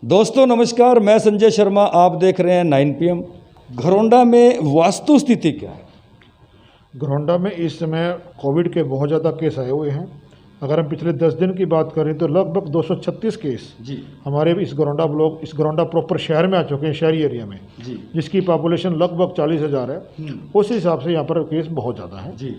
दोस्तों नमस्कार, मैं संजय शर्मा, आप देख रहे हैं 9 PM। घरौंडा में वास्तु स्थिति क्या है? घरौंडा में इस समय कोविड के बहुत ज़्यादा केस आए हुए हैं। अगर हम पिछले 10 दिन की बात करें तो लगभग 236 केस जी हमारे इस घरौंडा प्रॉपर शहर में आ चुके हैं, शहरी एरिया में जी जिसकी पॉपुलेशन लगभग 40,000 है। उस हिसाब से यहाँ पर केस बहुत ज़्यादा है। जी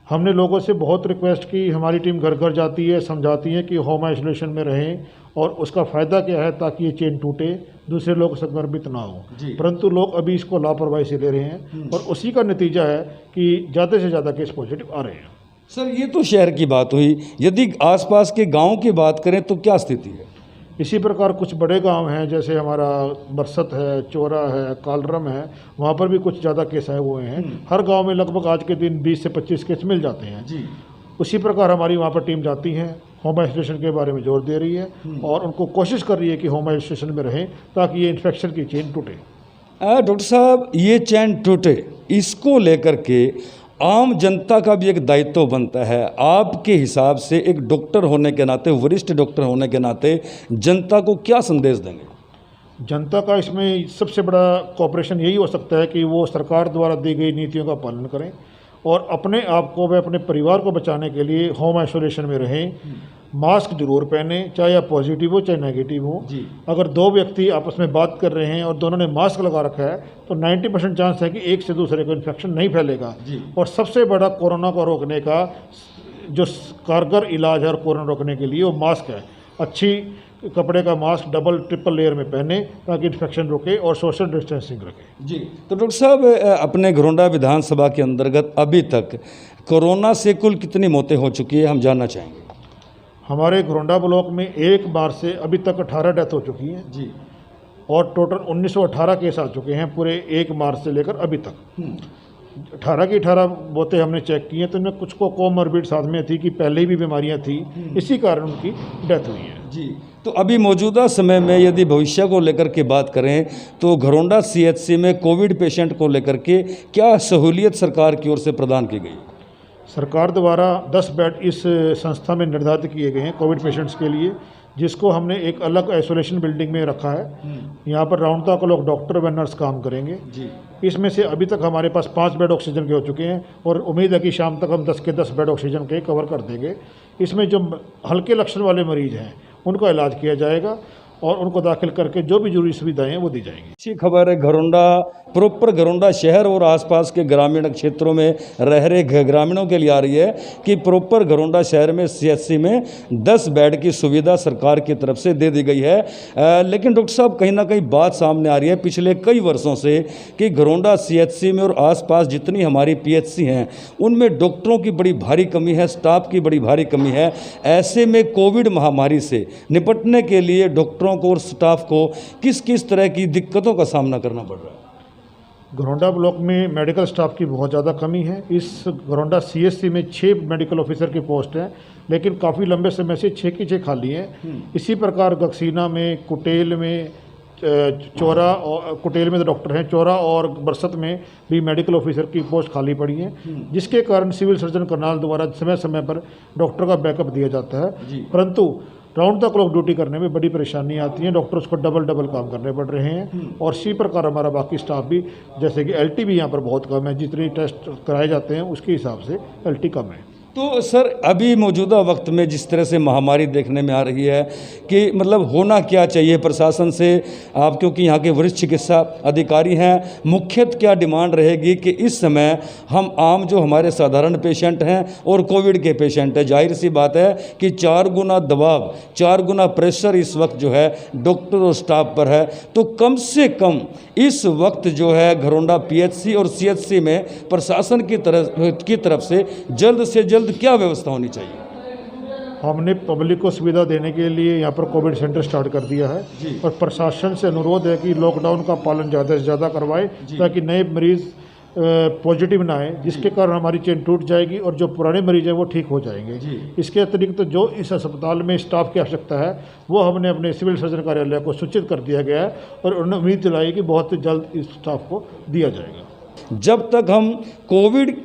हमने लोगों से बहुत रिक्वेस्ट की, हमारी टीम घर घर जाती है, समझाती है कि होम आइसोलेशन में रहें और उसका फ़ायदा क्या है ताकि ये चेन टूटे, दूसरे लोग संक्रमित ना हो। परंतु लोग अभी इसको लापरवाही से ले रहे हैं और उसी का नतीजा है कि ज़्यादा से ज़्यादा केस पॉजिटिव आ रहे हैं। सर, ये तो शहर की बात हुई, यदि आसपास के गांव की बात करें तो क्या स्थिति है? इसी प्रकार कुछ बड़े गांव हैं, जैसे हमारा बरसत है, चोरा है, कालरम है, वहाँ पर भी कुछ ज़्यादा केस आए हुए हैं। हर गांव में लगभग आज के दिन 20 से 25 केस मिल जाते हैं। जी उसी प्रकार हमारी वहाँ पर टीम जाती है, होम आइसोलेशन के बारे में जोर दे रही है और उनको कोशिश कर रही है कि होम आइसोलेशन में रहें ताकि ये इन्फेक्शन की चेन टूटे। डॉक्टर साहब, ये चैन टूटे, इसको लेकर के आम जनता का भी एक दायित्व बनता है। आपके हिसाब से एक डॉक्टर होने के नाते, वरिष्ठ डॉक्टर होने के नाते जनता को क्या संदेश देंगे? जनता का इसमें सबसे बड़ा कोऑपरेशन यही हो सकता है कि वो सरकार द्वारा दी गई नीतियों का पालन करें और अपने आप को व अपने परिवार को बचाने के लिए होम आइसोलेशन में रहें। मास्क जरूर पहने, चाहे आप पॉजिटिव हो चाहे नेगेटिव हो। अगर दो व्यक्ति आपस में बात कर रहे हैं और दोनों ने मास्क लगा रखा है तो 90% चांस है कि एक से दूसरे को इन्फेक्शन नहीं फैलेगा। और सबसे बड़ा कोरोना को रोकने का जो कारगर इलाज है और कोरोना रोकने के लिए वो मास्क है। अच्छी कपड़े का मास्क डबल ट्रिपल लेयर में पहने ताकि इन्फेक्शन रुके और सोशल डिस्टेंसिंग रखे। जी तो डॉक्टर साहब, अपने घरौंडा विधानसभा के अंतर्गत अभी तक कोरोना से कुल कितनी मौतें हो चुकी है, हम जानना चाहेंगे। हमारे घरौंडा ब्लॉक में एक बार से अभी तक 18 डेथ हो चुकी हैं जी और टोटल 1918 केस आ चुके हैं पूरे 1 मार्च से लेकर अभी तक। 18 की 18 मौतें हमने चेक की हैं तो इनमें कुछ को कोमॉर्बिड साथ में थी कि पहले भी बीमारियां थी, इसी कारण उनकी डेथ हुई है। जी तो अभी मौजूदा समय में यदि भविष्य को लेकर के बात करें तो घरौंडा CHC में कोविड पेशेंट को लेकर के क्या सहूलियत सरकार की ओर से प्रदान की गई? सरकार द्वारा 10 बेड इस संस्था में निर्धारित किए गए हैं कोविड पेशेंट्स के लिए, जिसको हमने एक अलग आइसोलेशन बिल्डिंग में रखा है। यहाँ पर राउंड द क्लॉक डॉक्टर व नर्स काम करेंगे। इसमें से अभी तक हमारे पास 5 बेड ऑक्सीजन के हो चुके हैं और उम्मीद है कि शाम तक हम 10 के 10 बेड ऑक्सीजन के कवर कर देंगे। इसमें जो हल्के लक्षण वाले मरीज हैं उनका इलाज किया जाएगा और उनको दाखिल करके जो भी जरूरी सुविधाएं हैं वो दी जाएंगी। अच्छी खबर है, घरौंडा शहर और आसपास के ग्रामीण क्षेत्रों में रह रहे ग्रामीणों के लिए आ रही है कि प्रॉपर घरौंडा शहर में CHC में 10 बेड की सुविधा सरकार की तरफ से दे दी गई है। लेकिन डॉक्टर साहब, कहीं ना कहीं बात सामने आ रही है पिछले कई वर्षों से कि घरौंडा CHC में और आसपास जितनी हमारी PHC हैं उनमें डॉक्टरों की बड़ी भारी कमी है, स्टाफ की बड़ी भारी कमी है। ऐसे में कोविड महामारी से निपटने के लिए डॉक्टरों को और स्टाफ को किस किस तरह की दिक्कतों का सामना करना पड़ रहा है? घरौंडा ब्लॉक में मेडिकल स्टाफ की बहुत ज़्यादा कमी है। इस घरौंडा CHC में 6 मेडिकल ऑफिसर की पोस्ट हैं, लेकिन काफ़ी लंबे समय से 6 की 6 खाली हैं। इसी प्रकार गक्सीना में, कुटेल में, चोरा और कुटेल में तो डॉक्टर हैं, चोरा और बरसत में भी मेडिकल ऑफिसर की पोस्ट खाली पड़ी है, जिसके कारण सिविल सर्जन करनाल द्वारा समय समय पर डॉक्टर का बैकअप दिया जाता है। परंतु राउंड द क्लॉक ड्यूटी करने में बड़ी परेशानी आती है, डॉक्टर्स को डबल काम करने पड़ रहे हैं। और इसी प्रकार हमारा बाकी स्टाफ भी, जैसे कि LT भी यहाँ पर बहुत कम है, जितने टेस्ट कराए जाते हैं उसके हिसाब से LT कम है। तो सर, अभी मौजूदा वक्त में जिस तरह से महामारी देखने में आ रही है कि मतलब होना क्या चाहिए प्रशासन से, आप क्योंकि यहाँ के वरिष्ठ चिकित्सा अधिकारी हैं, मुख्यतः क्या डिमांड रहेगी कि इस समय हम आम जो हमारे साधारण पेशेंट हैं और कोविड के पेशेंट हैं, जाहिर सी बात है कि 4 गुना दबाव, 4 गुना प्रेशर इस वक्त जो है डॉक्टर और स्टाफ पर है। तो कम से कम इस वक्त जो है घरौंडा PHC और CHC में प्रशासन की तरफ से जल्द से क्या व्यवस्था होनी चाहिए? हमने पब्लिक को सुविधा देने के लिए यहाँ पर कोविड सेंटर स्टार्ट कर दिया है और प्रशासन से अनुरोध है कि लॉकडाउन का पालन ज़्यादा से ज़्यादा करवाए ताकि नए मरीज पॉजिटिव ना आए, जिसके कारण हमारी चेन टूट जाएगी और जो पुराने मरीज हैं वो ठीक हो जाएंगे। इसके अतिरिक्त तो जो इस अस्पताल में स्टाफ की आवश्यकता है वो हमने अपने सिविल सर्जन कार्यालय को सूचित कर दिया गया है और उन्होंने उम्मीद दिलाई कि बहुत जल्द इस स्टाफ को दिया जाएगा। जब तक हम कोविड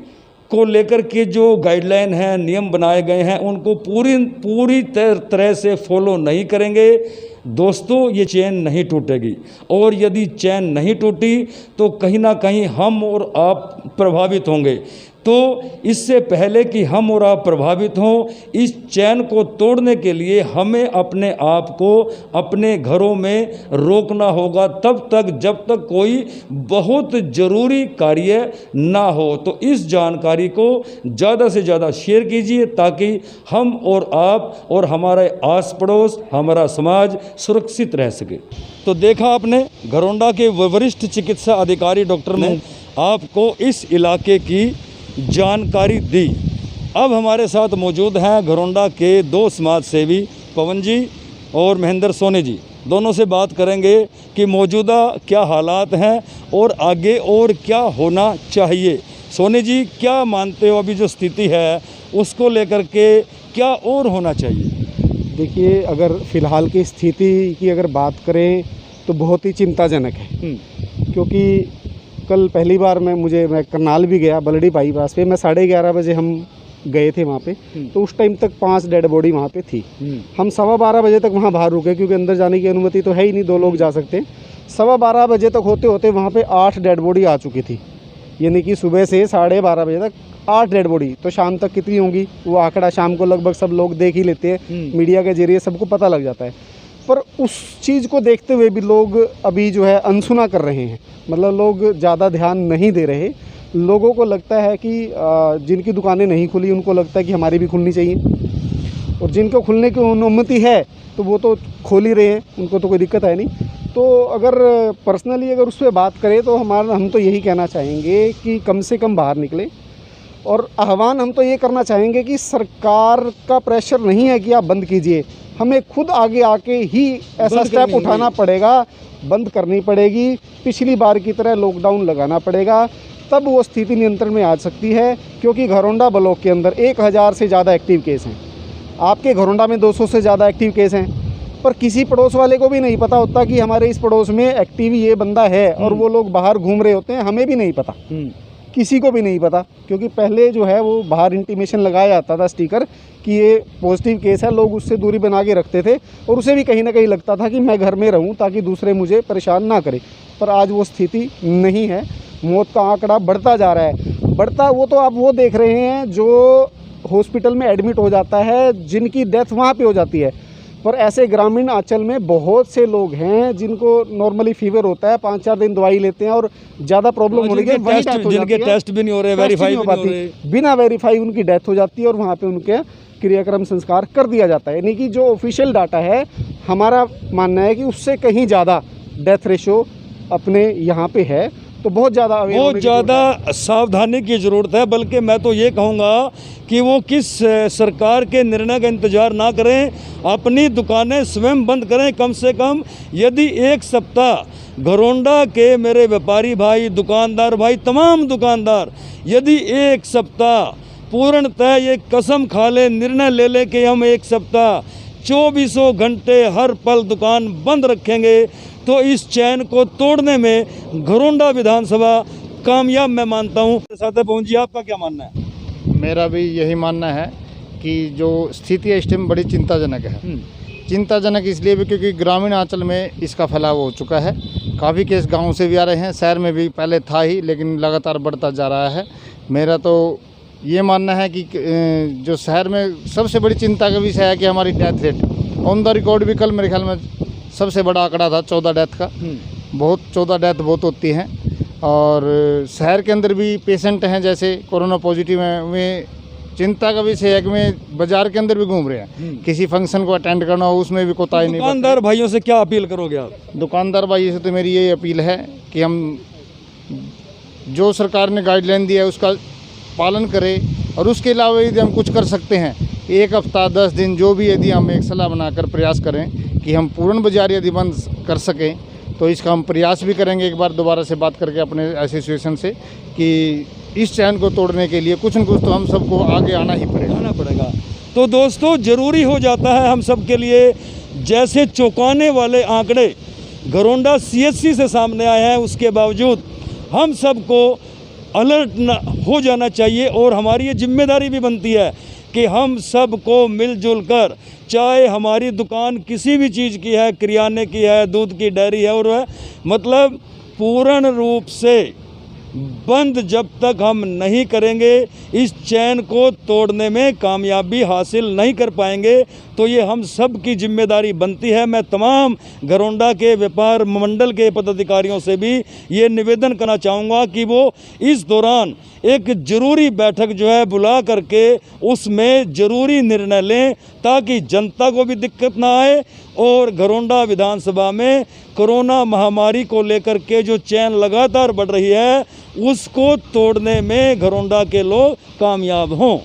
को लेकर के जो गाइडलाइन है, नियम बनाए गए हैं, उनको पूरी तरह से फॉलो नहीं करेंगे दोस्तों, ये चैन नहीं टूटेगी। और यदि चैन नहीं टूटी तो कहीं ना कहीं हम और आप प्रभावित होंगे। तो इससे पहले कि हम और आप प्रभावित हों, इस चैन को तोड़ने के लिए हमें अपने आप को अपने घरों में रोकना होगा तब तक जब तक कोई बहुत ज़रूरी कार्य ना हो। तो इस जानकारी को ज़्यादा से ज़्यादा शेयर कीजिए ताकि हम और आप और हमारे आस पड़ोस, हमारा समाज सुरक्षित रह सके। तो देखा आपने, घरौंडा के वरिष्ठ चिकित्सा अधिकारी डॉक्टर ने आपको इस इलाके की जानकारी दी। अब हमारे साथ मौजूद हैं घरौंडा के दो समाज सेवी पवन जी और महेंद्र सोनी जी। दोनों से बात करेंगे कि मौजूदा क्या हालात हैं और आगे और क्या होना चाहिए। सोनी जी, क्या मानते हो अभी जो स्थिति है उसको लेकर के क्या और होना चाहिए? देखिए, अगर फ़िलहाल की स्थिति की अगर बात करें तो बहुत ही चिंताजनक है। क्योंकि कल पहली बार मैं करनाल भी गया, बलड़ी बाईपास पे। मैं 11:30 बजे हम गए थे वहाँ पे, तो उस टाइम तक 5 डेड बॉडी वहाँ पे थी। हम 12:15 बजे तक वहाँ बाहर रुके क्योंकि अंदर जाने की अनुमति तो है ही नहीं, 2 लोग जा सकते हैं। 12:15 बजे तक होते होते वहाँ पे 8 डेड बॉडी आ चुकी थी। यानी कि सुबह से 12:30 बजे तक 8 डेड बॉडी। तो शाम तक कितनी होंगी वो आंकड़ा शाम को लगभग सब लोग देख ही लेते हैं, मीडिया के जरिए सबको पता लग जाता है। पर उस चीज़ को देखते हुए भी लोग अभी जो है अनसुना कर रहे हैं, मतलब लोग ज़्यादा ध्यान नहीं दे रहे। लोगों को लगता है कि जिनकी दुकानें नहीं खुली उनको लगता है कि हमारी भी खुलनी चाहिए, और जिनको खुलने की अनुमति है तो वो तो खोल ही रहे हैं, उनको तो कोई दिक्कत है नहीं। तो अगर पर्सनली अगर उस पर बात करें तो हम तो यही कहना चाहेंगे कि कम से कम बाहर निकले। और आह्वान हम तो ये करना चाहेंगे कि सरकार का प्रेशर नहीं है कि आप बंद कीजिए, हमें खुद आगे आके ही ऐसा स्टेप उठाना पड़ेगा, बंद करनी पड़ेगी, पिछली बार की तरह लॉकडाउन लगाना पड़ेगा, तब वो स्थिति नियंत्रण में आ सकती है। क्योंकि घरौंडा ब्लॉक के अंदर 1000 से ज़्यादा एक्टिव केस हैं, आपके घरौंडा में 200 से ज़्यादा एक्टिव केस हैं, पर किसी पड़ोस वाले को भी नहीं पता होता कि हमारे इस पड़ोस में एक्टिव ये बंदा है, और वो लोग बाहर घूम रहे होते हैं, हमें भी नहीं पता, किसी को भी नहीं पता। क्योंकि पहले जो है वो बाहर इंटीमेशन लगाया जाता था, स्टिकर, कि ये पॉजिटिव केस है, लोग उससे दूरी बना के रखते थे और उसे भी कहीं ना कहीं लगता था कि मैं घर में रहूं ताकि दूसरे मुझे परेशान ना करें। पर आज वो स्थिति नहीं है, मौत का आंकड़ा बढ़ता जा रहा है। बढ़ता वो तो आप वो देख रहे हैं जो हॉस्पिटल में एडमिट हो जाता है, जिनकी डेथ वहाँ पे हो जाती है। पर ऐसे ग्रामीण अंचल में बहुत से लोग हैं जिनको नॉर्मली फीवर होता है, 5-4 दिन दवाई लेते हैं और ज़्यादा प्रॉब्लम होने के जिनके टेस्ट भी नहीं हो रहे, वेरीफाई भी नहीं हो रहे, बिना वेरीफाई उनकी डेथ हो जाती है और वहाँ पे उनके क्रियाक्रम संस्कार कर दिया जाता है। यानी कि जो ऑफिशियल डाटा है, हमारा मानना है कि उससे कहीं ज़्यादा डेथ रेशो अपने यहाँ पे है। तो बहुत ज़्यादा सावधानी की ज़रूरत है। बल्कि मैं तो ये कहूँगा कि वो किस सरकार के निर्णय का इंतज़ार ना करें, अपनी दुकानें स्वयं बंद करें। कम से कम यदि 1 सप्ताह घरौंडा के मेरे व्यापारी भाई, दुकानदार भाई, तमाम दुकानदार यदि 1 सप्ताह पूर्णतः ये कसम खा ले, निर्णय ले ले कि हम 1 सप्ताह 24 घंटे हर पल दुकान बंद रखेंगे, तो इस चैन को तोड़ने में घरौंडा विधानसभा कामयाब मैं मानता हूँ। साथ पवन जी, आपका क्या मानना है? मेरा भी यही मानना है कि जो स्थिति है इस टाइम बड़ी चिंताजनक है। चिंताजनक इसलिए भी क्योंकि ग्रामीण अंचल में इसका फैलाव हो चुका है। काफ़ी केस गांव से भी आ रहे हैं, शहर में भी पहले था ही, लेकिन लगातार बढ़ता जा रहा है। मेरा तो ये मानना है कि जो शहर में सबसे बड़ी चिंता का विषय है कि हमारी death rate on the record भी कल मेरे ख्याल में सबसे बड़ा आंकड़ा था 14 डेथ का। 14 डेथ बहुत होती हैं। और शहर के अंदर भी पेशेंट हैं जैसे कोरोना पॉजिटिव हैं, वे चिंता का विषय है कि मैं बाजार के अंदर भी घूम रहे हैं, किसी फंक्शन को अटेंड करना हो उसमें भी कोताही नहीं। दुकानदार भाइयों से क्या अपील करोगे आप? दुकानदार भाइयों से तो मेरी यही अपील है कि हम जो सरकार ने गाइडलाइन दिया है उसका पालन करें, और उसके अलावा यदि हम कुछ कर सकते हैं 1 हफ्ता 10 दिन जो भी, यदि हम एक सलाह बनाकर प्रयास करें कि हम पूर्ण बाजार यदि बंद कर सकें तो इसका हम प्रयास भी करेंगे। एक बार दोबारा से बात करके अपने एसोसिएशन से कि इस चैन को तोड़ने के लिए कुछ न कुछ तो हम सबको आगे आना ही पड़ेगा। तो दोस्तों, ज़रूरी हो जाता है हम सब के लिए। जैसे चौंकाने वाले आंकड़े घरौंडा CHC से सामने आए हैं, उसके बावजूद हम सबको अलर्ट हो जाना चाहिए। और हमारी ये जिम्मेदारी भी बनती है कि हम सबको मिलजुल कर, चाहे हमारी दुकान किसी भी चीज़ की है, किराने की है, दूध की डेयरी है, और वह मतलब पूर्ण रूप से बंद जब तक हम नहीं करेंगे, इस चैन को तोड़ने में कामयाबी हासिल नहीं कर पाएंगे। तो ये हम सब की जिम्मेदारी बनती है। मैं तमाम घरौंडा के व्यापार मंडल के पदाधिकारियों से भी ये निवेदन करना चाहूँगा कि वो इस दौरान एक ज़रूरी बैठक जो है बुला करके उसमें ज़रूरी निर्णय लें, ताकि जनता को भी दिक्कत ना आए और घरौंडा विधानसभा में कोरोना महामारी को लेकर के जो चैन लगातार बढ़ रही है उसको तोड़ने में घरौंडा के लोग कामयाब हों।